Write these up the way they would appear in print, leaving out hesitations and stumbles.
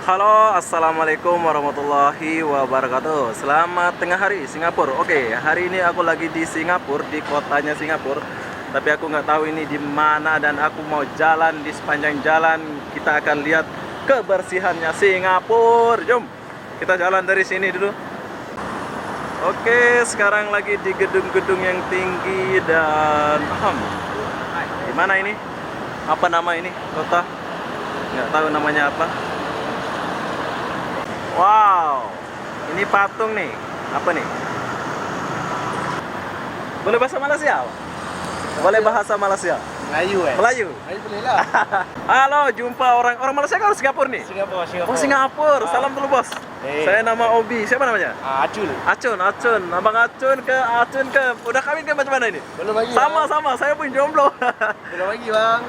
Halo, assalamualaikum warahmatullahi wabarakatuh. Selamat tengah hari Singapura. Oke, hari ini aku lagi di Singapura, di kotanya Singapura. Tapi aku nggak tahu ini di mana dan aku mau jalan di sepanjang jalan. Kita akan lihat kebersihannya Singapura. Jom, kita jalan dari sini dulu. Oke, sekarang lagi di gedung-gedung yang tinggi dan di mana ini? Apa nama ini? Kota? Nggak tahu namanya apa. Wow, ini patung nih. Apa nih? Boleh bahasa Malaysia? Boleh bahasa Malaysia? Melayu Melayu. Melayu boleh lah. Halo, jumpa orang Malaysia kan Singapura nih? Singapura. Oh, Singapura. Salam dulu, Bos. Saya nama Obi. Siapa namanya? Acul. Acun. Abang Acun ke. Udah kawin ke macam mana ini? Belum lagi. Sama. Saya pun jomblo. Belum lagi, Bang.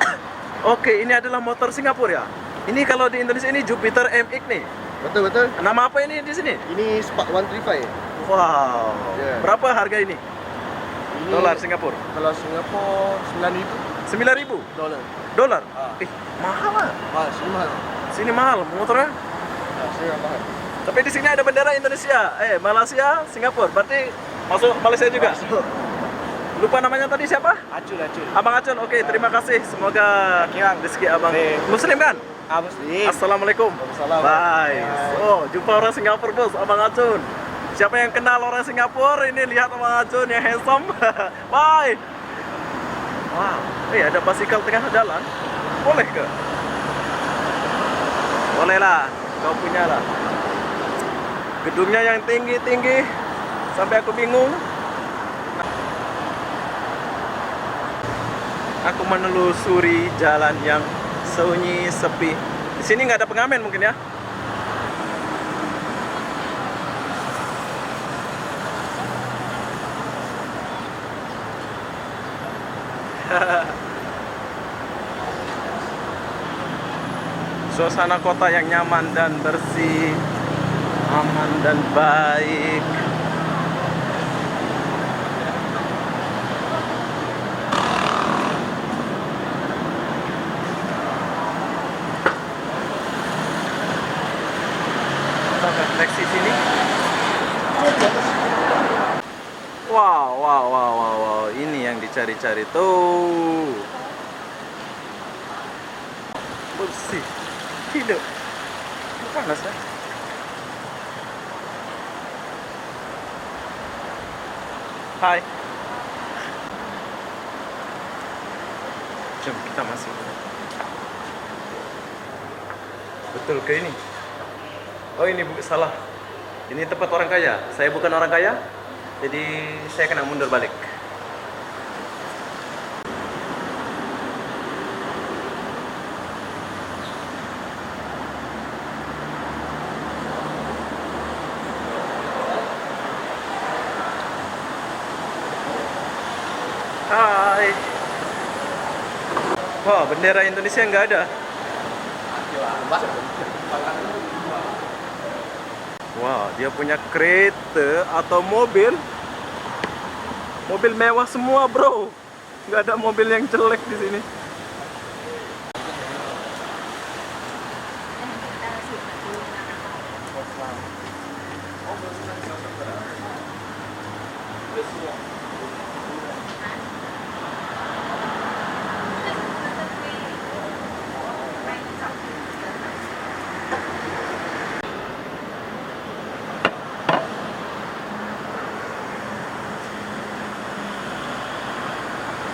Oke, ini adalah motor Singapura ya. Ini kalau di Indonesia ini Jupiter MX nih. Betul. Nama apa ini di sini? Ini Spark 135. Wow. Yeah. Berapa harga ini? Ini Dolar Singapura. Kalau Singapura 9.000 9.000 dolar. dolar. Ah. Mahal lah. Mahal, sini mahal. Sini mahal motornya. Sini mahal. Tapi di sini ada bendera Indonesia. Malaysia, Singapura. Berarti masuk Malaysia juga. Masuk. Lupa namanya tadi siapa? Acul. Abang Acun. Oke, terima kasih. Semoga rezeki Abang. Muslim kan? Muslim. Assalamualaikum. Waalaikumsalam. Bye. Bye. Oh, jumpa orang Singapura, Bos. Abang Acun. Siapa yang kenal orang Singapura? Ini lihat Abang Acun yang handsome. Bye. Wow. Ada basikal tengah jalan. Boleh ke? Boleh lah. Kau punya lah. Gedungnya yang tinggi-tinggi sampai aku bingung. Aku menelusuri jalan yang sunyi, sepi. Di sini nggak ada pengamen mungkin ya? Suasana kota yang nyaman dan bersih, aman dan baik. Refleksi sini. Wow. Ini yang dicari-cari tuh. Bersih. Hidup. Panas ya? Hai. Jom kita masuk. Betul ke ini? Oh, ini salah. Ini tempat orang kaya. Saya bukan orang kaya, jadi saya kena mundur balik. Hai. Wah, bendera Indonesia nggak ada. Wah, dia punya kereta atau mobil. Mobil mewah semua, bro. Nggak ada mobil yang jelek di sini.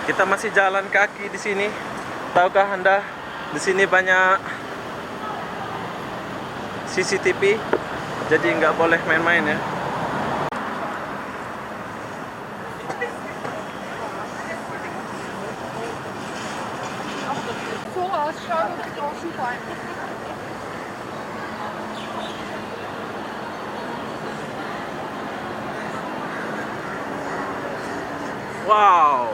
Kita masih jalan kaki di sini. Tahukah Anda, di sini banyak CCTV, jadi nggak boleh main-main ya. Wow.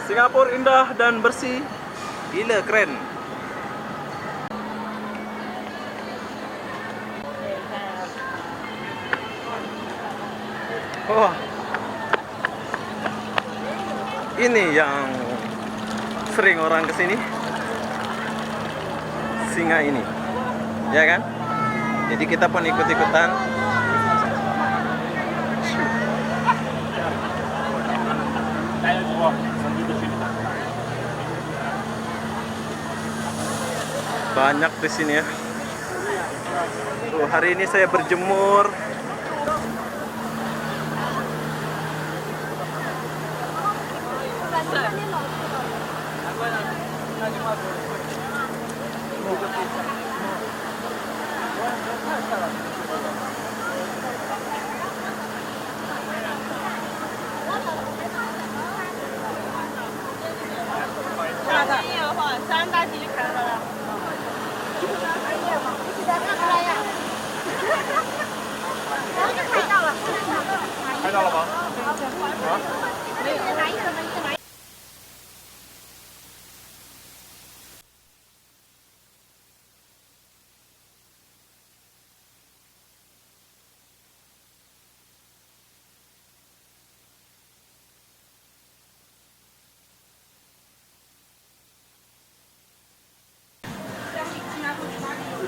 Singapura indah dan bersih. Gila, keren. Wah. Ini yang sering orang kesini. singa ini, ya kan? Jadi kita pun ikut-ikutan. Banyak di sini ya. Tuh, hari ini saya berjemur.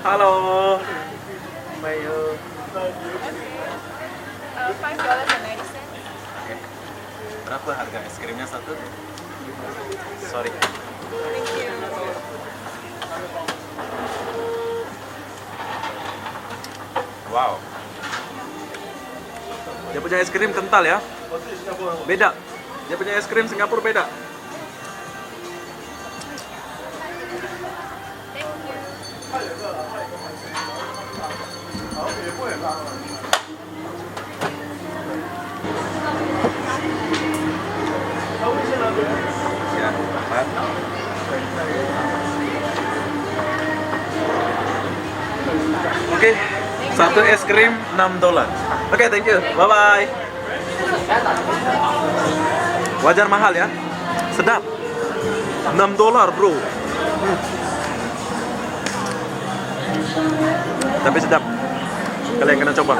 Halo. Bayu. $5.90. Berapa harga es krimnya satu? Sorry. Thank you. Wow. Dia punya es krim kental ya. Beda. Dia punya es krim Singapura beda. Ya, empat. Oke, satu es krim $6. Oke, thank you. Bye bye. Wajar mahal ya. Sedap. $6, bro. Tapi sedap. Kalian kena coba.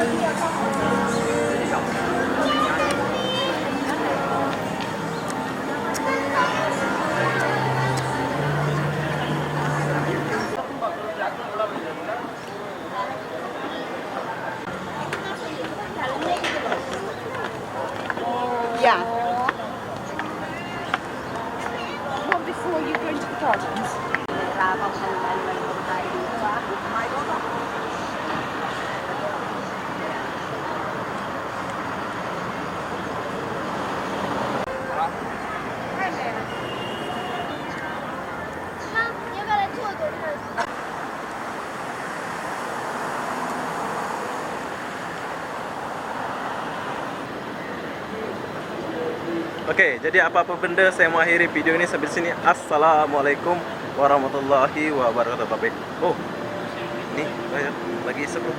Yeah. What before you go into the gardens? Oke, jadi apa-apa benda saya mau akhiri video ini sampai sini. Assalamualaikum warahmatullahi wabarakatuh. Oh, ini lagi sebelum